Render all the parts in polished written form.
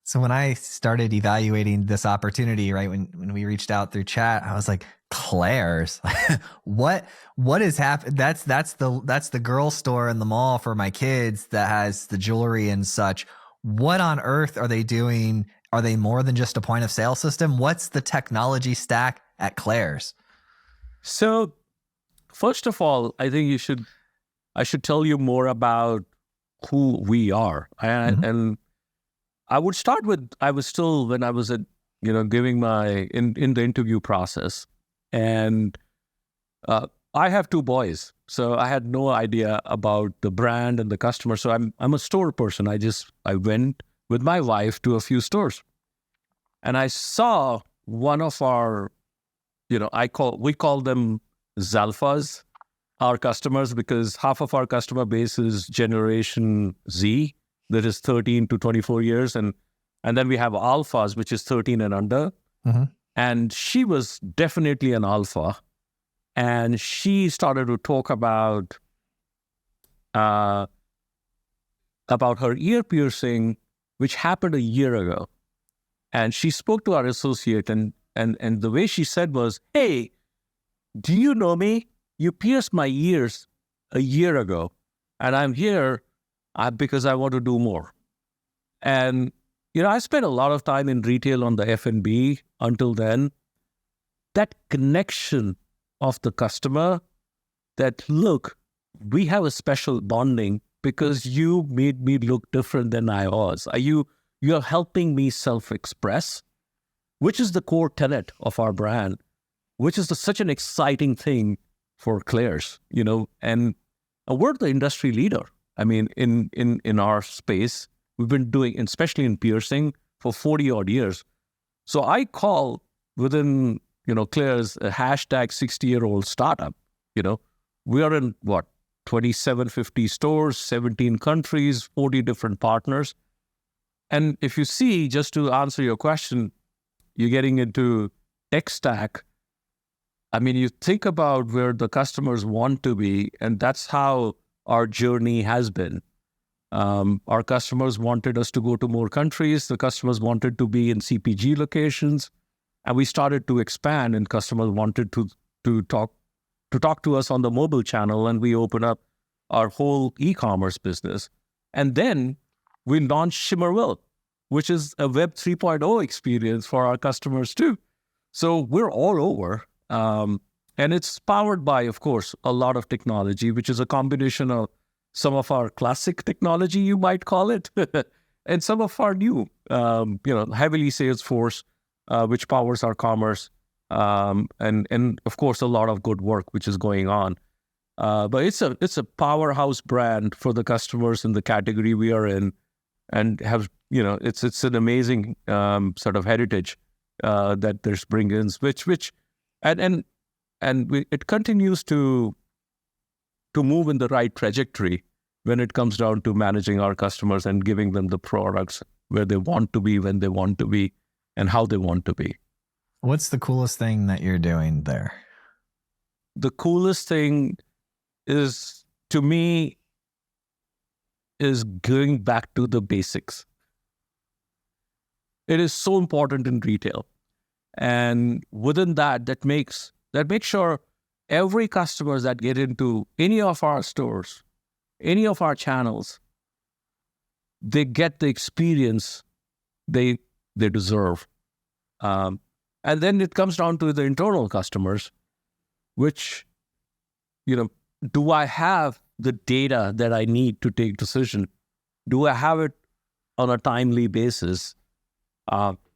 So when I started evaluating this opportunity, right, when we reached out through chat, I was like, Claire's, what is happening? That's the girl store in the mall for my kids that has the jewelry and such. What on earth are they doing? Are they more than just a point of sale system? What's the technology stack at Claire's? So first of all, I think I should tell you more about who we are. And I would start with, I was still, when I was at, giving in the interview process, and I have two boys, so I had no idea about the brand and the customer. So I'm a store person. I went with my wife to a few stores, and I saw one of our, we call them Zalfas, our customers, because half of our customer base is Generation Z, that is 13 to 24 years. And then we have alphas, which is 13 and under. Mm-hmm. And she was definitely an alpha. And she started to talk about her ear piercing, which happened a year ago. And she spoke to our associate, and the way she said was, "Hey, do you know me? You pierced my ears a year ago, and I'm here because I want to do more." And, I spent a lot of time in retail on the F&B until then. That connection of the customer, that, look, we have a special bonding because you made me look different than I was. You're helping me self-express, which is the core tenet of our brand, which is such an exciting thing for Claire's, and we're the industry leader. I mean, in our space, we've been doing, especially in piercing, for 40 odd years. So I call within, Claire's a hashtag 60-year-old startup. We are in 2,750 stores, 17 countries, 40 different partners. And if you see, just to answer your question, you're getting into tech stack. I mean, you think about where the customers want to be, and that's how our journey has been. Our customers wanted us to go to more countries. The customers wanted to be in CPG locations, and we started to expand. And customers wanted to talk to us on the mobile channel, and we opened up our whole e-commerce business. And then we launched Shimmerville, which is a Web 3.0 experience for our customers too. So we're all over. And it's powered by, of course, a lot of technology, which is a combination of some of our classic technology, you might call it, and some of our new, heavily Salesforce, which powers our commerce, and of course, a lot of good work which is going on. But it's a powerhouse brand for the customers in the category we are in, and it's an amazing sort of heritage that this brings in, it continues to move in the right trajectory when it comes down to managing our customers and giving them the products where they want to be, when they want to be, and how they want to be. What's the coolest thing that you're doing there? The coolest thing is, to me, is going back to the basics. It is so important in retail. And within that makes sure every customer that get into any of our stores, any of our channels, they get the experience they deserve. And then it comes down to the internal customers, which, do I have the data that I need to take decision? Do I have it on a timely basis?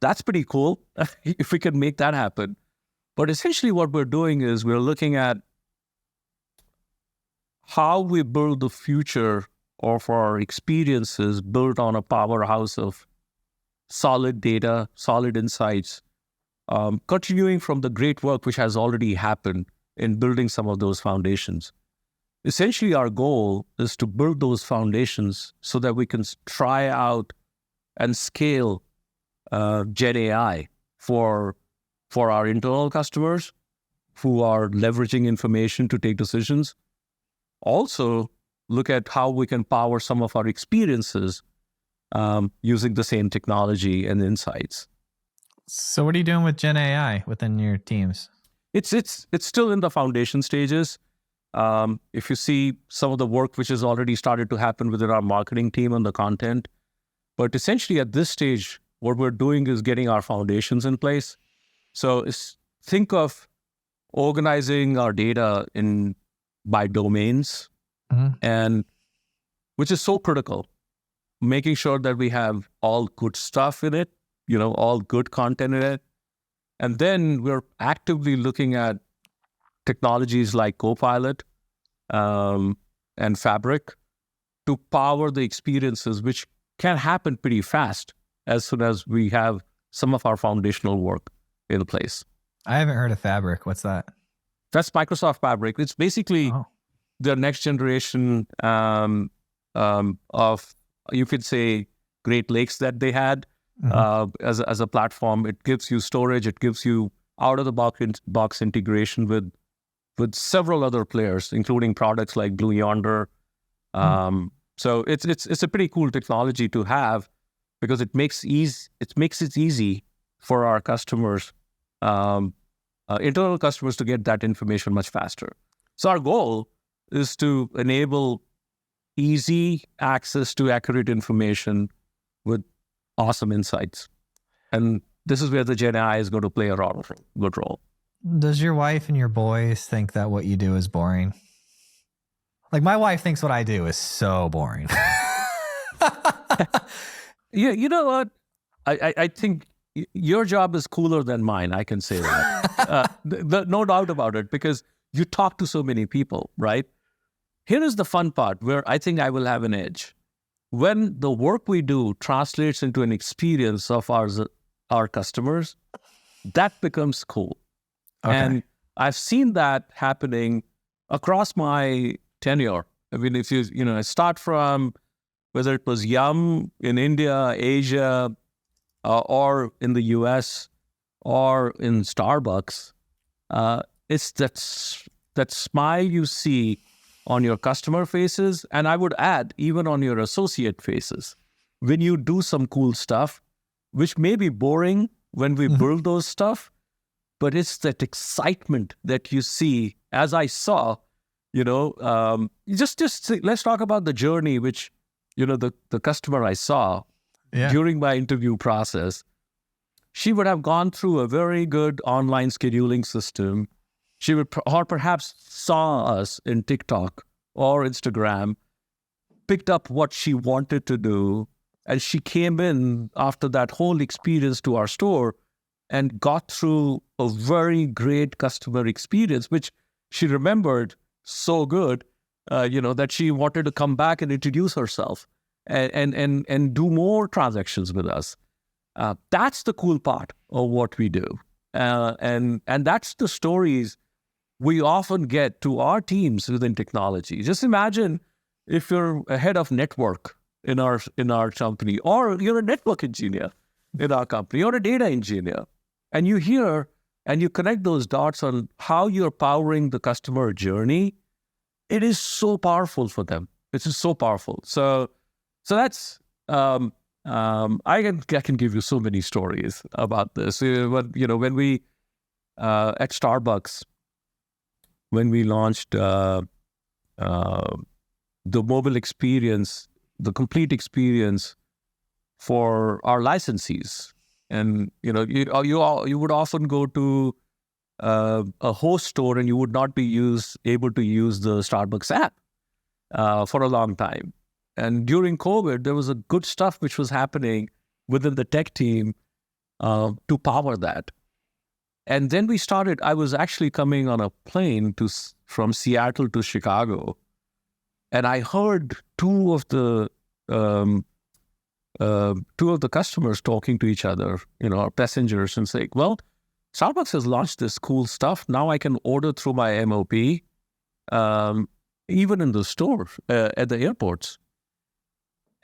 That's pretty cool if we can make that happen. But essentially what we're doing is we're looking at how we build the future of our experiences built on a powerhouse of solid data, solid insights, continuing from the great work which has already happened in building some of those foundations. Essentially, our goal is to build those foundations so that we can try out and scale Gen AI for our internal customers who are leveraging information to take decisions. Also, look at how we can power some of our experiences using the same technology and insights. So what are you doing with Gen AI within your teams? It's still in the foundation stages. If you see some of the work which has already started to happen within our marketing team on the content, but essentially at this stage, what we're doing is getting our foundations in place. So think of organizing our data by domains, and which is so critical, making sure that we have all good stuff in it, all good content in it. And then we're actively looking at technologies like Copilot and Fabric to power the experiences, which can happen pretty fast as soon as we have some of our foundational work in place. I haven't heard of Fabric. What's that? That's Microsoft Fabric. It's basically the next generation of, you could say, Great Lakes that they had as a platform. It gives you storage. It gives you out-of-the-box integration with several other players, including products like Blue Yonder. So it's a pretty cool technology to have because it makes it easy for our customers, internal customers, to get that information much faster. So our goal is to enable easy access to accurate information with awesome insights. And this is where the Gen AI is going to play a good role. Does your wife and your boys think that what you do is boring? Like, my wife thinks what I do is so boring. Yeah, you know what? I think your job is cooler than mine. I can say that. No doubt about it, because you talk to so many people, right? Here is the fun part where I think I will have an edge. When the work we do translates into an experience of our customers, that becomes cool. Okay. And I've seen that happening across my tenure. I mean, if I start from whether it was Yum in India, Asia, or in the US, or in Starbucks, it's that smile you see on your customer faces, and I would add even on your associate faces, when you do some cool stuff, which may be boring when we build those stuff, but it's that excitement that you see, as I saw, just let's talk about the journey, which, the customer I saw during my interview process. She would have gone through a very good online scheduling system. She would, or perhaps saw us in TikTok or Instagram, picked up what she wanted to do, and she came in after that whole experience to our store and got through a very great customer experience, which she remembered so good, that she wanted to come back and introduce herself and do more transactions with us. That's the cool part of what we do. And that's the stories we often get to our teams within technology. Just imagine if you're a head of network in our company, or you're a network engineer in our company, or a data engineer, and you hear and you connect those dots on how you're powering the customer journey. It is so powerful for them. It's just so powerful. So that's I can give you so many stories about this. When we at Starbucks, when we launched the mobile experience, the complete experience for our licensees, and you would often go to a host store and you would not be able to use the Starbucks app for a long time. And during COVID, there was a good stuff which was happening within the tech team to power that. And then we started, I was actually coming on a plane from Seattle to Chicago, and I heard two of the customers talking to each other, our passengers, and saying, well, Starbucks has launched this cool stuff. Now I can order through my MOP, even in the store, at the airports.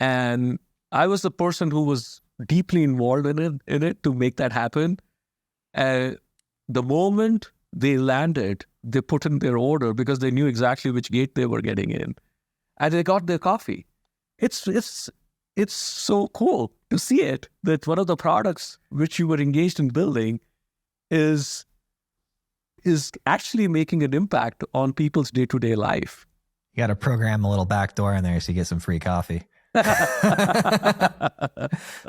And I was the person who was deeply involved in it to make that happen. The moment they landed, they put in their order because they knew exactly which gate they were getting in, and they got their coffee. It's it's so cool to see it, that one of the products which you were engaged in building is actually making an impact on people's day-to-day life. You got to program a little backdoor in there so you get some free coffee.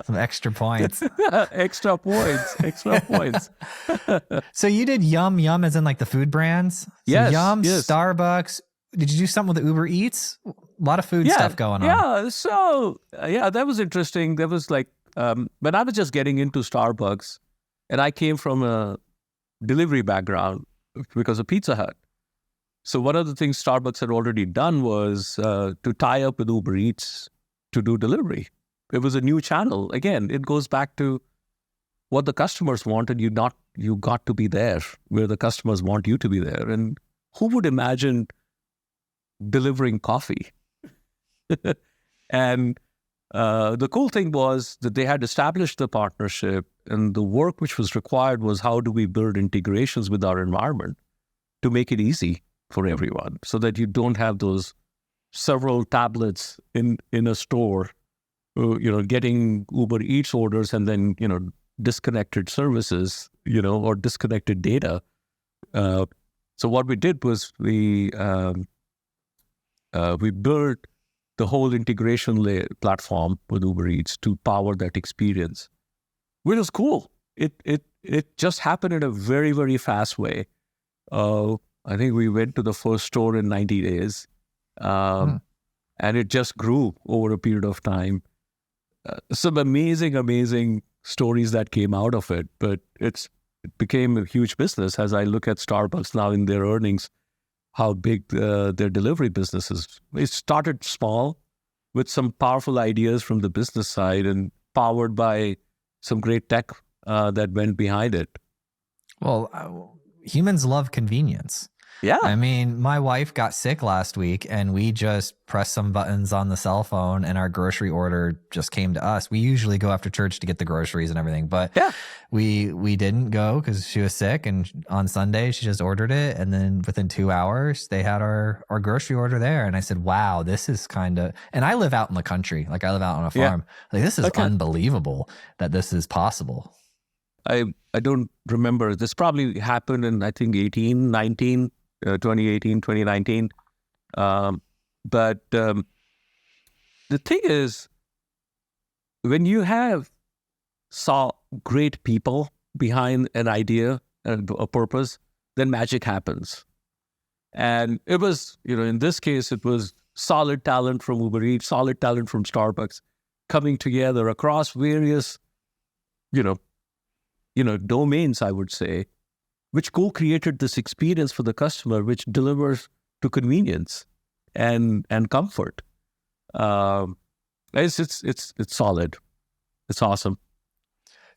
Some extra points. Extra points. So you did Yum as in like the food brands? So Yes, Yum, yes. Starbucks. Did you do something with Uber Eats? A lot of food stuff going on. Yeah, so that was interesting. There was like, when I was just getting into Starbucks, and I came from a delivery background because of Pizza Hut. So one of the things Starbucks had already done was to tie up with Uber Eats to do delivery. It was a new channel. Again, it goes back to what the customers wanted. You got to be there where the customers want you to be there. And who would imagine delivering coffee? And the cool thing was that they had established the partnership, and the work which was required was how do we build integrations with our environment to make it easy for everyone, so that you don't have those several tablets in a store, getting Uber Eats orders and then, disconnected services, or disconnected data. So what we did was we built the whole integration layer platform with Uber Eats to power that experience, which was cool. It just happened in a very, very fast way. I think we went to the first store in 90 days, and it just grew over a period of time. Some amazing stories that came out of it, but it became a huge business. As I look at Starbucks now in their earnings, how big their delivery business is. It started small with some powerful ideas from the business side and powered by some great tech that went behind it. Well, humans love convenience. Yeah. I mean, my wife got sick last week and we just pressed some buttons on the cell phone and our grocery order just came to us. We usually go after church to get the groceries and everything, but we didn't go because she was sick, and on Sunday she just ordered it, and then within 2 hours they had our grocery order there. And I said, wow, this is kind of, and I live out in the country, like I live out on a farm. Like this is unbelievable that this is possible. I don't remember. This probably happened in, I think, 2018, 2019. But the thing is, when you saw great people behind an idea and a purpose, then magic happens. And it was, in this case, it was solid talent from Uber Eats, solid talent from Starbucks coming together across various, domains, I would say, which co-created this experience for the customer, which delivers to convenience and comfort. It's solid. It's awesome.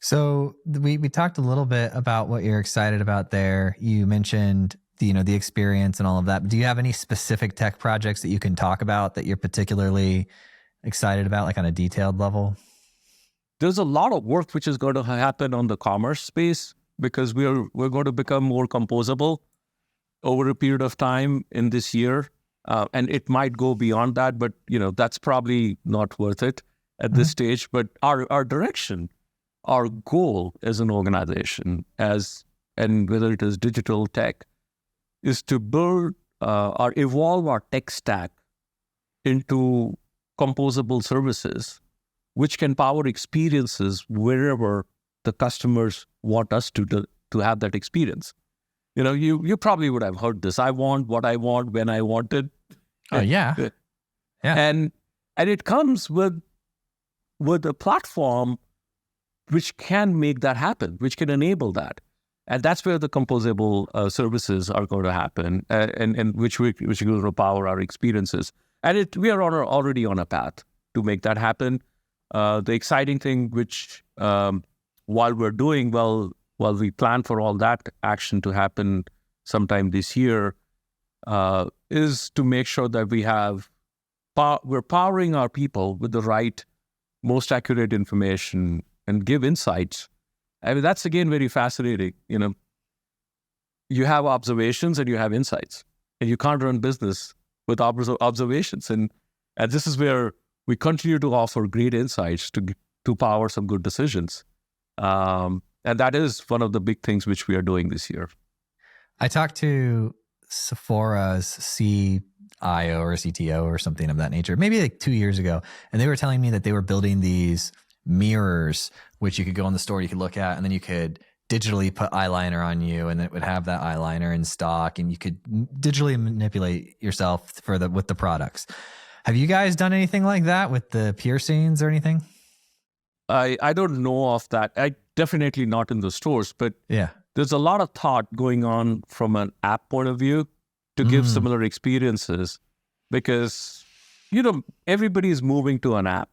So we talked a little bit about what you're excited about there. You mentioned the experience and all of that. But do you have any specific tech projects that you can talk about that you're particularly excited about, like on a detailed level? There's a lot of work which is going to happen on the commerce space, because we're going to become more composable over a period of time in this year. And it might go beyond that, but that's probably not worth it at this stage. But our direction, our goal as an organization, and whether it is digital tech, is to build or evolve our tech stack into composable services, which can power experiences wherever the customers want us to have that experience. You probably would have heard this. I want what I want when I want it. Oh yeah. Yeah. And it comes with a platform which can make that happen, which can enable that. And that's where the composable services are going to happen, and which will power our experiences. And we are already on a path to make that happen. The exciting thing, which while we're doing well, while we plan for all that action to happen sometime this year, is to make sure that we're powering our people with the right, most accurate information and give insights. I mean, that's again very fascinating. You have observations and you have insights, and you can't run business with observations. And this is where we continue to offer great insights to power some good decisions. And that is one of the big things which we are doing this year. I talked to Sephora's CIO or CTO or something of that nature, maybe like 2 years ago. And they were telling me that they were building these mirrors, which you could go in the store, you could look at, and then you could digitally put eyeliner on you, and it would have that eyeliner in stock, and you could digitally manipulate yourself with the products. Have you guys done anything like that with the piercings or anything? I don't know of that. I definitely not in the stores, but yeah, there's a lot of thought going on from an app point of view to give similar experiences, because everybody is moving to an app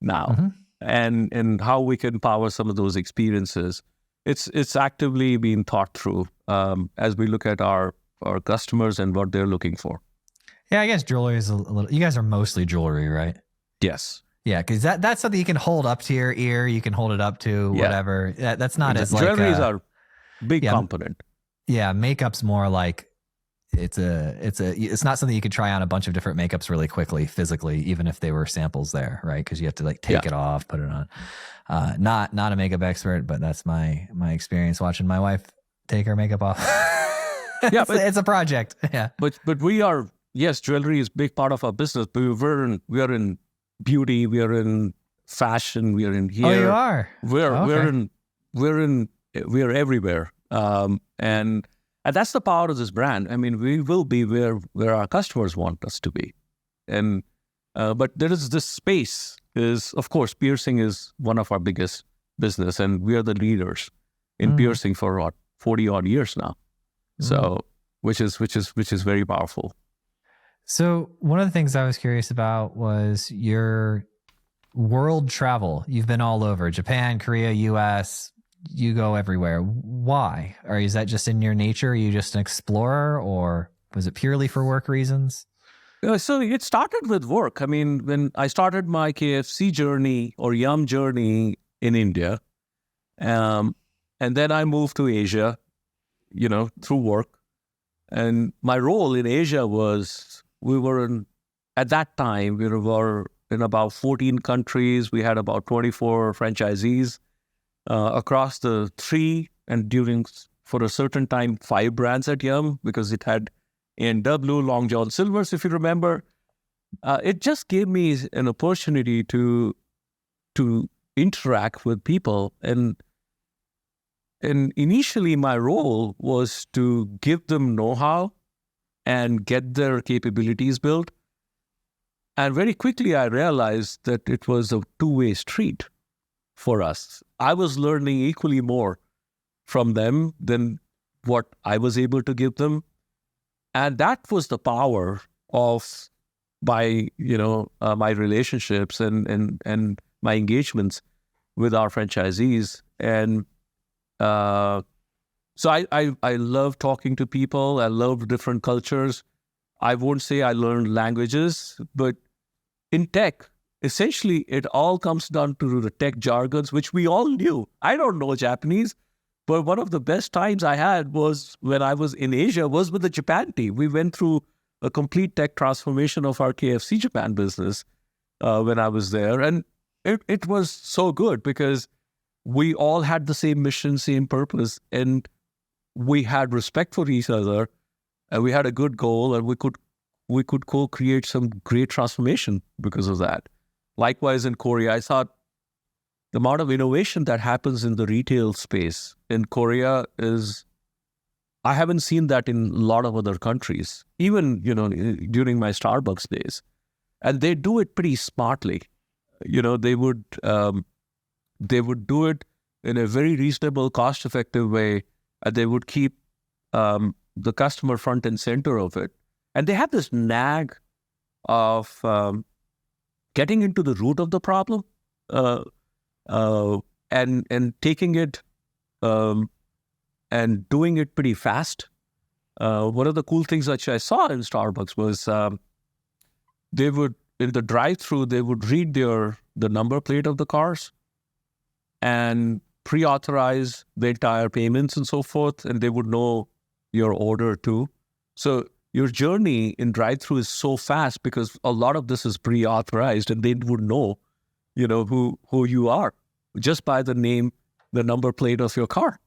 now, and how we can power some of those experiences. It's actively being thought through as we look at our customers and what they're looking for. Yeah, I guess jewelry is a little. You guys are mostly jewelry, right? Yes. Yeah, because that's something you can hold up to your ear. You can hold it up to whatever. That's not as like jewelry is our big component. Yeah, makeup's more like it's not something you could try on a bunch of different makeups really quickly, physically, even if they were samples there, right? Because you have to like take it off, put it on. Not a makeup expert, but that's my experience watching my wife take her makeup off. It's a project. Yeah, but we are. Yes, jewelry is a big part of our business, but we are in beauty, we are in fashion, we are in here. Oh, you are? We are everywhere. And that's the power of this brand. I mean, we will be where our customers want us to be. And but there is this space of course, piercing is one of our biggest business, and we are the leaders in piercing for 40 odd years now. So which is very powerful. So one of the things I was curious about was your world travel. You've been all over Japan, Korea, US, you go everywhere. Why? Or is that just in your nature? Are you just an explorer, or was it purely for work reasons? So it started with work. I mean, when I started my KFC journey or Yum journey in India, and then I moved to Asia, through work. And my role in Asia was, at that time, we were in about 14 countries. We had about 24 franchisees across the 3, and for a certain time, 5 brands at Yum, because it had A&W, Long John Silver's, if you remember. It just gave me an opportunity to interact with people. And initially, my role was to give them know-how and get their capabilities built. And very quickly, I realized that it was a two-way street for us. I was learning equally more from them than what I was able to give them. And that was the power of my relationships and my engagements with our franchisees. And so I love talking to people. I love different cultures. I won't say I learned languages, but in tech, essentially it all comes down to the tech jargons, which we all knew. I don't know Japanese, but one of the best times I had was when I was in Asia was with the Japan team. We went through a complete tech transformation of our KFC Japan business when I was there. And it was so good because we all had the same mission, same purpose, and we had respect for each other, and we had a good goal, and we could co-create some great transformation because of that. Likewise, in Korea, I thought the amount of innovation that happens in the retail space in Korea I haven't seen that in a lot of other countries, even, during my Starbucks days. And they do it pretty smartly. They would do it in a very reasonable, cost-effective way, and they would keep the customer front and center of it. And they have this nag of getting into the root of the problem and taking it and doing it pretty fast. One of the cool things that I saw in Starbucks was they would, in the drive-through, they would read the number plate of the cars and pre-authorize the entire payments and so forth, and they would know your order too. So your journey in drive-through is so fast because a lot of this is pre-authorized, and they would know, who you are just by the name, the number plate of your car.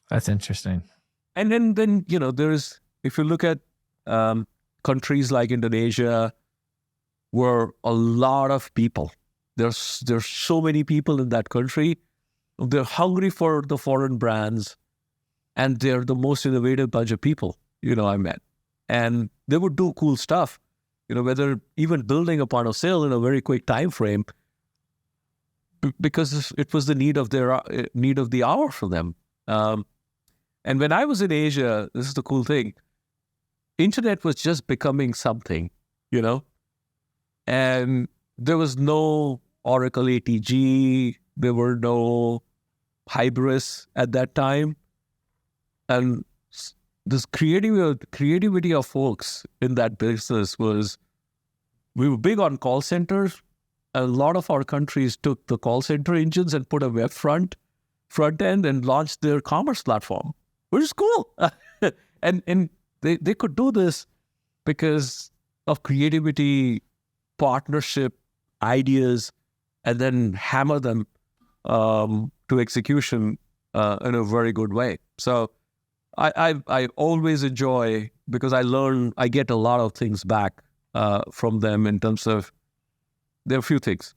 That's interesting. And then there's, if you look at countries like Indonesia, where a lot of people, there's so many people in that country, they're hungry for the foreign brands, and they're the most innovative bunch of people, I met. And they would do cool stuff, whether even building a point of sale in a very quick time frame, because it was the need of the hour for them. And when I was in Asia, this is the cool thing, internet was just becoming something, and there was no Oracle ATG, there were no Hybris at that time. And this creativity of folks in that business we were big on call centers. A lot of our countries took the call center engines and put a web front end and launched their commerce platform, which is cool. and they could do this because of creativity, partnership, ideas, and then hammer them to execution in a very good way. So I always enjoy, because I get a lot of things back from them in terms of, there are a few things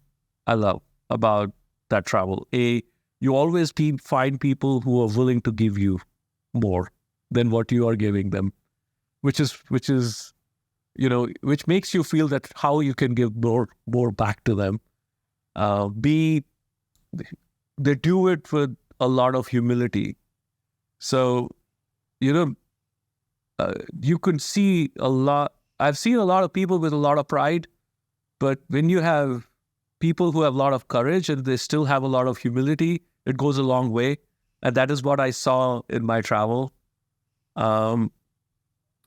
I love about that travel. You always find people who are willing to give you more than what you are giving them, which makes you feel that how you can give more back to them. They do it with a lot of humility. So, you can see a lot. I've seen a lot of people with a lot of pride, but when you have people who have a lot of courage and they still have a lot of humility, it goes a long way. And that is what I saw in my travel. And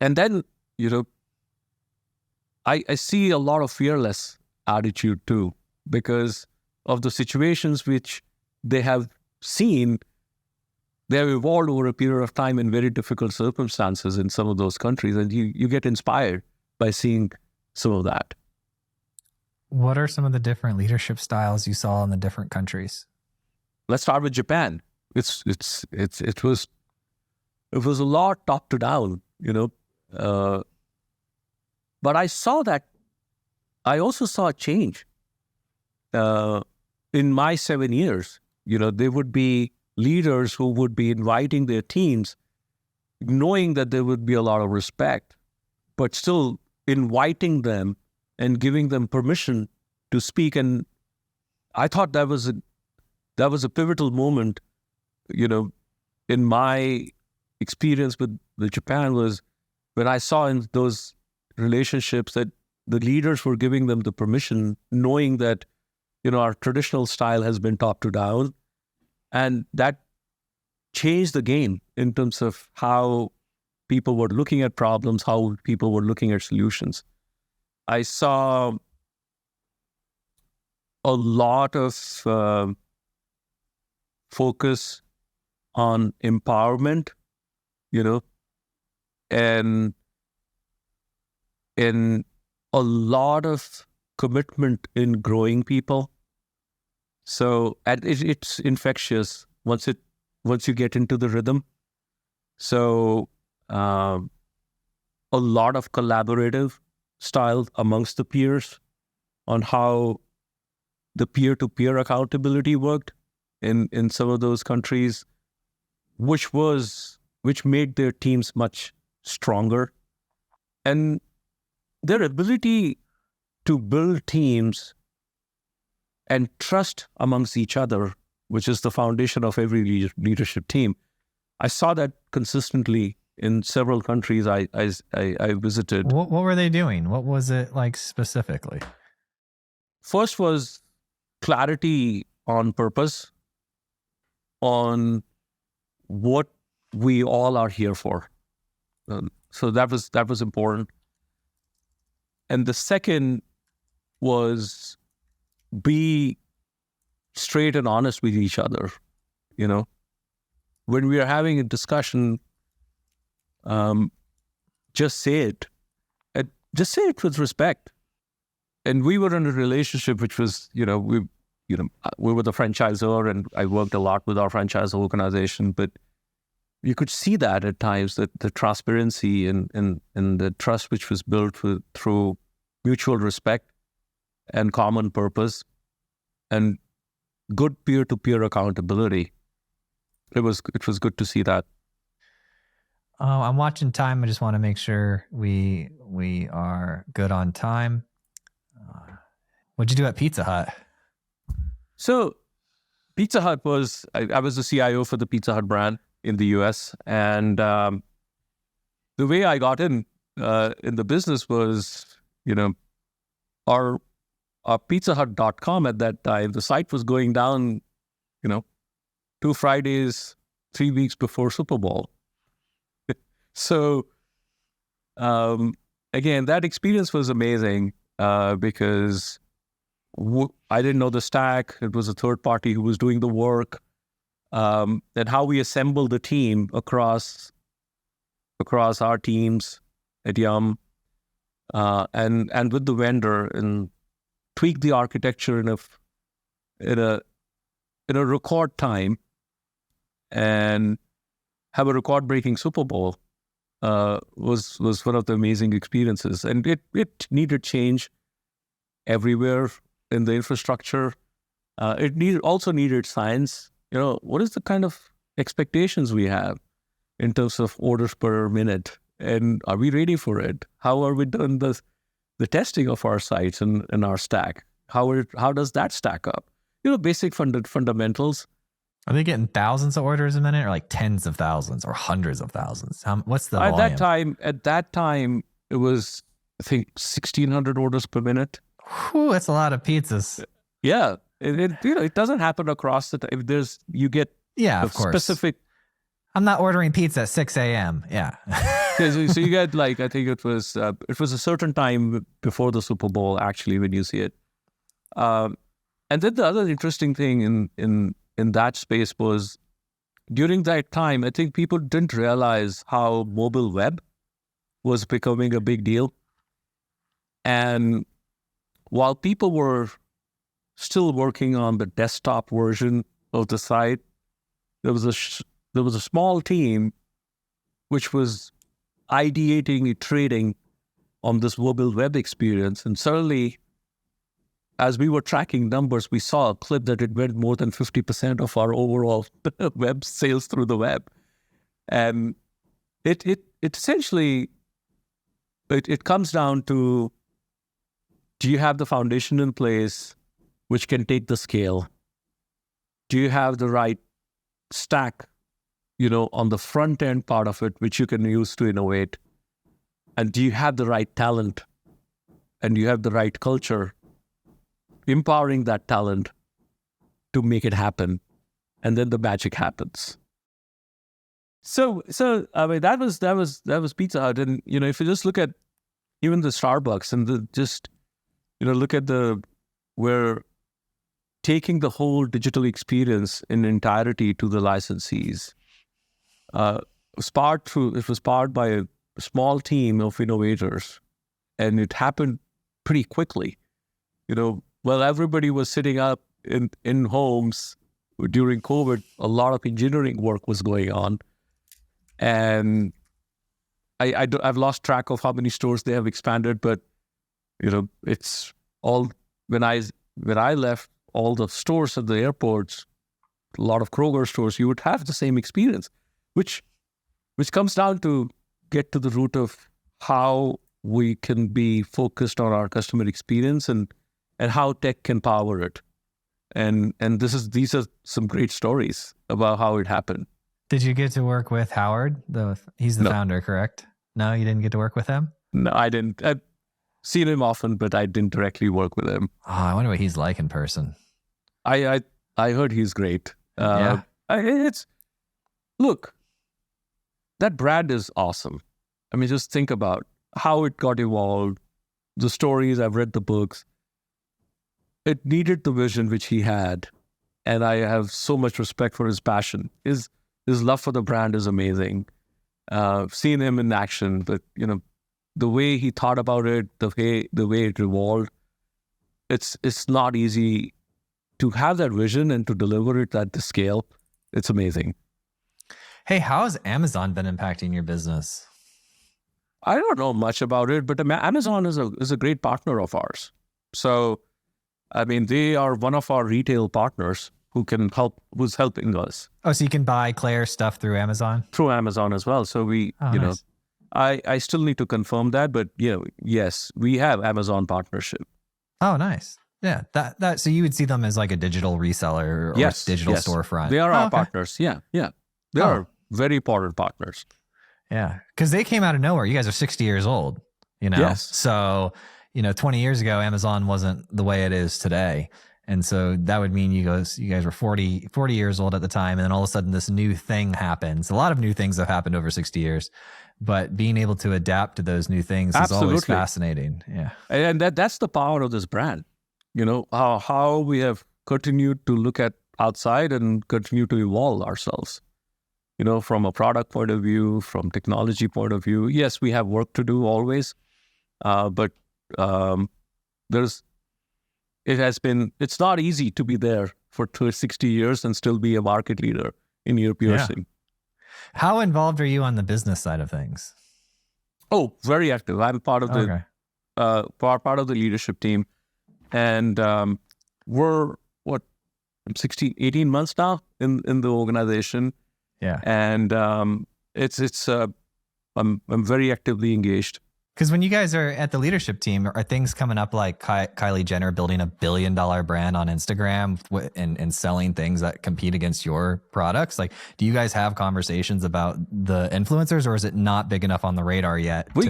then, I see a lot of fearless attitude too, because of the situations which they have seen. They have evolved over a period of time in very difficult circumstances in some of those countries, and you get inspired by seeing some of that. What are some of the different leadership styles you saw in the different countries? Let's start with Japan. It was a lot top to down, but I saw that. I also saw a change in my 7 years. There would be leaders who would be inviting their teams, knowing that there would be a lot of respect, but still inviting them and giving them permission to speak. And I thought that was a pivotal moment, in my experience with Japan, was when I saw in those relationships that the leaders were giving them the permission, knowing that, our traditional style has been top to down. And that changed the game in terms of how people were looking at problems, how people were looking at solutions. I saw a lot of focus on empowerment, and a lot of commitment in growing people. So, and it's infectious once you get into the rhythm. So, a lot of collaborative style amongst the peers on how the peer-to-peer accountability worked in some of those countries, which made their teams much stronger. And their ability to build teams and trust amongst each other, which is the foundation of every leadership team. I saw that consistently in several countries I visited. What were they doing? What was it like specifically? First was clarity on purpose, on what we all are here for. So that was important. And the second was be straight and honest with each other. When we are having a discussion, just say it. And just say it with respect. And we were in a relationship which was, we were the franchisor, and I worked a lot with our franchise organization, but you could see that at times, that the transparency and the trust which was built through mutual respect and common purpose and good peer-to-peer accountability. It was good to see that. Oh, I'm watching time. I just want to make sure we are good on time. What'd you do at Pizza Hut? So Pizza Hut was, I was the CIO for the Pizza Hut brand in the US. And the way I got in the business was, our pizzahut.com at that time, the site was going down, 2 Fridays, 3 weeks before Super Bowl. So, again, that experience was amazing because I didn't know the stack. It was a third party who was doing the work. And how we assembled the team across our teams at Yum, and with the vendor, and tweak the architecture in a record time, and have a record-breaking Super Bowl was one of the amazing experiences. And it needed change everywhere in the infrastructure. It also needed science. What is the kind of expectations we have in terms of orders per minute? And are we ready for it? How are we doing the testing of our sites and our stack? How does that stack up? Basic fundamentals. Are they getting thousands of orders a minute, or like tens of thousands or hundreds of thousands? What's the volume? At that time, it was, I think, 1,600 orders per minute. Whew, that's a lot of pizzas. Yeah. It doesn't happen across the time. You get of course. Specific. I'm not ordering pizza at 6 a.m. Yeah. So you get, like, I think it was a certain time before the Super Bowl, actually, when you see it. And then the other interesting thing in that space was, during that time, I think people didn't realize how mobile web was becoming a big deal. And while people were still working on the desktop version of the site, there was a small team which was ideating, iterating on this mobile web experience. And suddenly, as we were tracking numbers, we saw a clip that it went more than 50% of our overall web sales through the web. And it essentially, it comes down to, do you have the foundation in place which can take the scale? Do you have the right stack, on the front end part of it, which you can use to innovate? And do you have the right talent? And do you have the right culture, empowering that talent to make it happen? And then the magic happens. So I mean, that was Pizza Hut. And, if you just look at even the Starbucks and look at we're taking the whole digital experience in entirety to the licensees. It was powered by a small team of innovators, and it happened pretty quickly. While everybody was sitting up in homes during COVID, a lot of engineering work was going on, and I've lost track of how many stores they have expanded, but it's all, when I left all the stores at the airports, a lot of Kroger stores, you would have the same experience, which comes down to get to the root of how we can be focused on our customer experience and how tech can power it. And these are some great stories about how it happened. Did you get to work with Howard? He's the founder, correct? No, you didn't get to work with him? No, I didn't. I've seen him often, but I didn't directly work with him. Oh, I wonder what he's like in person. I heard he's great. Yeah. Look, that brand is awesome. I mean, just think about how it got evolved, the stories, I've read the books. It needed the vision which he had, and I have so much respect for his passion. His love for the brand is amazing. seen him in action, but the way he thought about it, the way it evolved, it's not easy to have that vision and to deliver it at the scale. It's amazing. Hey, how has Amazon been impacting your business? I don't know much about it, but Amazon is a great partner of ours. So, I mean, they are one of our retail partners who's helping us. Oh, so you can buy Claire stuff through Amazon? Through Amazon as well. So Nice. I still need to confirm that, but yes, we have Amazon partnership. Oh, nice. Yeah, that so you would see them as like a digital reseller or digital storefront. They are our partners. Yeah. They are very important partners. Yeah, because they came out of nowhere. You guys are 60 years old, Yes. So, 20 years ago, Amazon wasn't the way it is today. And so that would mean you guys were 40 years old at the time. And then all of a sudden this new thing happens. A lot of new things have happened over 60 years, but being able to adapt to those new things is always fascinating. Yeah. And that's the power of this brand. How we have continued to look at outside and continue to evolve ourselves. From a product point of view, from technology point of view, yes, we have work to do always, but it's not easy to be there for 60 years and still be a market leader in ear piercing. Yeah. How involved are you on the business side of things? Oh, very active. I'm part of the part of the leadership team, and we're 18 months now in the organization. Yeah. And I'm very actively engaged. Because when you guys are at the leadership team, are things coming up like Kylie Jenner building $1 billion brand on Instagram and selling things that compete against your products? Like, do you guys have conversations about the influencers, or is it not big enough on the radar yet? We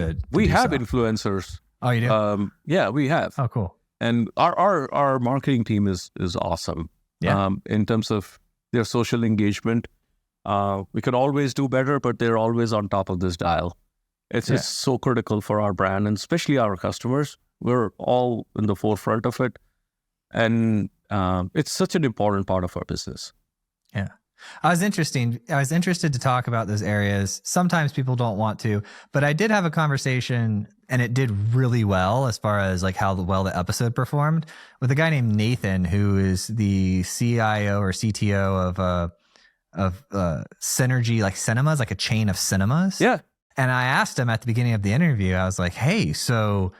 have influencers. Oh, you do? Yeah, we have. Oh, cool. And our marketing team is awesome. Yeah. In terms of their social engagement. We could always do better, but they're always on top of this dial. It's so critical for our brand, and especially our customers. We're all in the forefront of it. And it's such an important part of our business. Yeah. I was interested to talk about those areas. Sometimes people don't want to, but I did have a conversation, and it did really well as far as like how well the episode performed, with a guy named Nathan, who is the CIO or CTO of Synergy, like cinemas, like a chain of cinemas. Yeah. And I asked him at the beginning of the interview, I was like, hey, so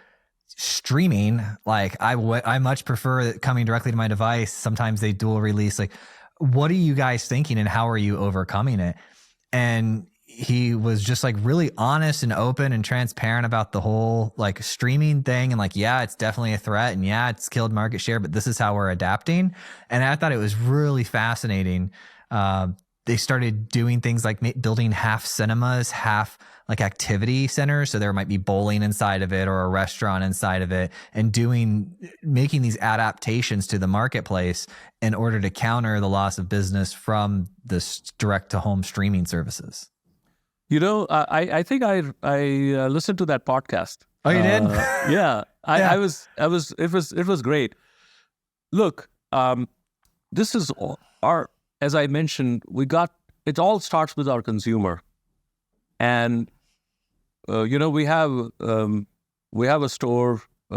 streaming, like I much prefer it coming directly to my device. Sometimes they dual release. Like, what are you guys thinking and how are you overcoming it? And he was just like really honest and open and transparent about the whole like streaming thing. And like, yeah, it's definitely a threat, and yeah, it's killed market share, but this is how we're adapting. And I thought it was really fascinating. They started doing things like building half cinemas, half like activity centers. So there might be bowling inside of it or a restaurant inside of it, and making these adaptations to the marketplace in order to counter the loss of business from this direct to home streaming services. I think I listened to that podcast. Oh, you did? Yeah. It was great. Look, this is as I mentioned, it all starts with our consumer. And, we have a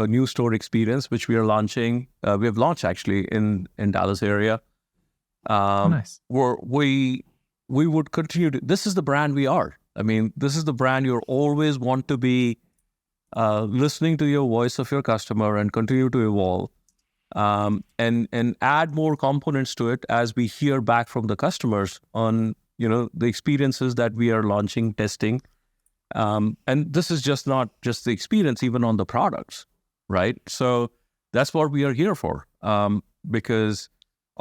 new store experience, which we are launching. We have launched actually in Dallas area. Nice. Where we would continue this is the brand we are. I mean, this is the brand you always want to be listening to your voice of your customer and continue to evolve. And add more components to it as we hear back from the customers on, the experiences that we are launching, testing. And this is just not just the experience, even on the products, right? So that's what we are here for, because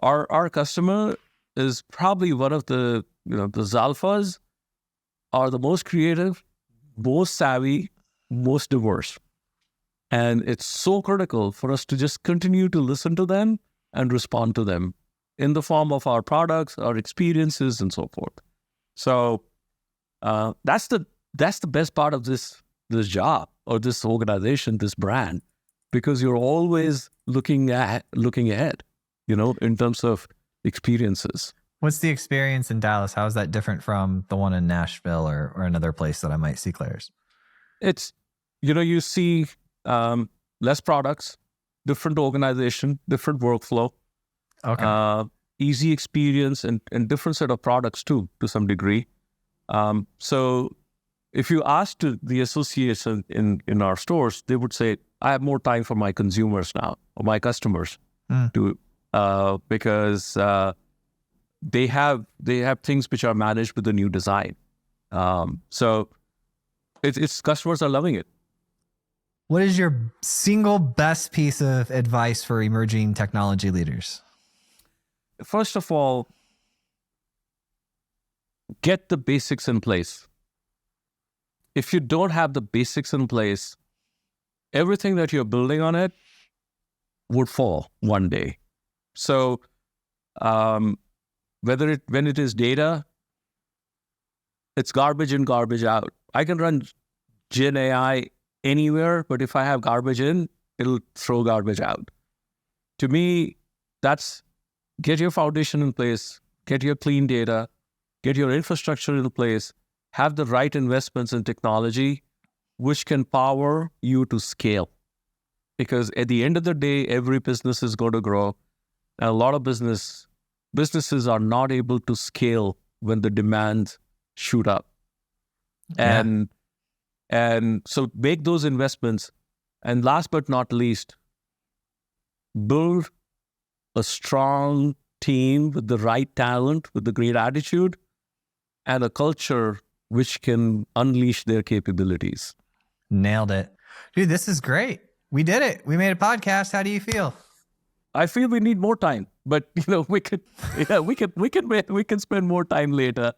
our customer is probably one of the Zalfas are the most creative, most savvy, most diverse. And it's so critical for us to just continue to listen to them and respond to them in the form of our products, our experiences, and so forth. So that's the best part of this job or this organization, this brand, because you're always looking ahead, in terms of experiences. What's the experience in Dallas? How is that different from the one in Nashville or another place that I might see Claire's? It's, you see less products, different organization, different workflow, easy experience, and different set of products too, to some degree. So if you ask the associates in our stores, they would say, I have more time for my consumers now, or my customers, because they have things which are managed with the new design. So it's customers are loving it. What is your single best piece of advice for emerging technology leaders? First of all, get the basics in place. If you don't have the basics in place, everything that you're building on it would fall one day. So when it is data, it's garbage in, garbage out. I can run Gen AI anywhere, but if I have garbage in, it'll throw garbage out. To me, that's get your foundation in place, get your clean data, get your infrastructure in place, have the right investments in technology, which can power you to scale. Because at the end of the day, every business is going to grow. And a lot of businesses are not able to scale when the demands shoot up. Yeah. And so make those investments. And last but not least, build a strong team with the right talent, with the great attitude, and a culture which can unleash their capabilities. Nailed it. Dude, this is great. We did it. We made a podcast. How do you feel? I feel we need more time, but we can spend more time later.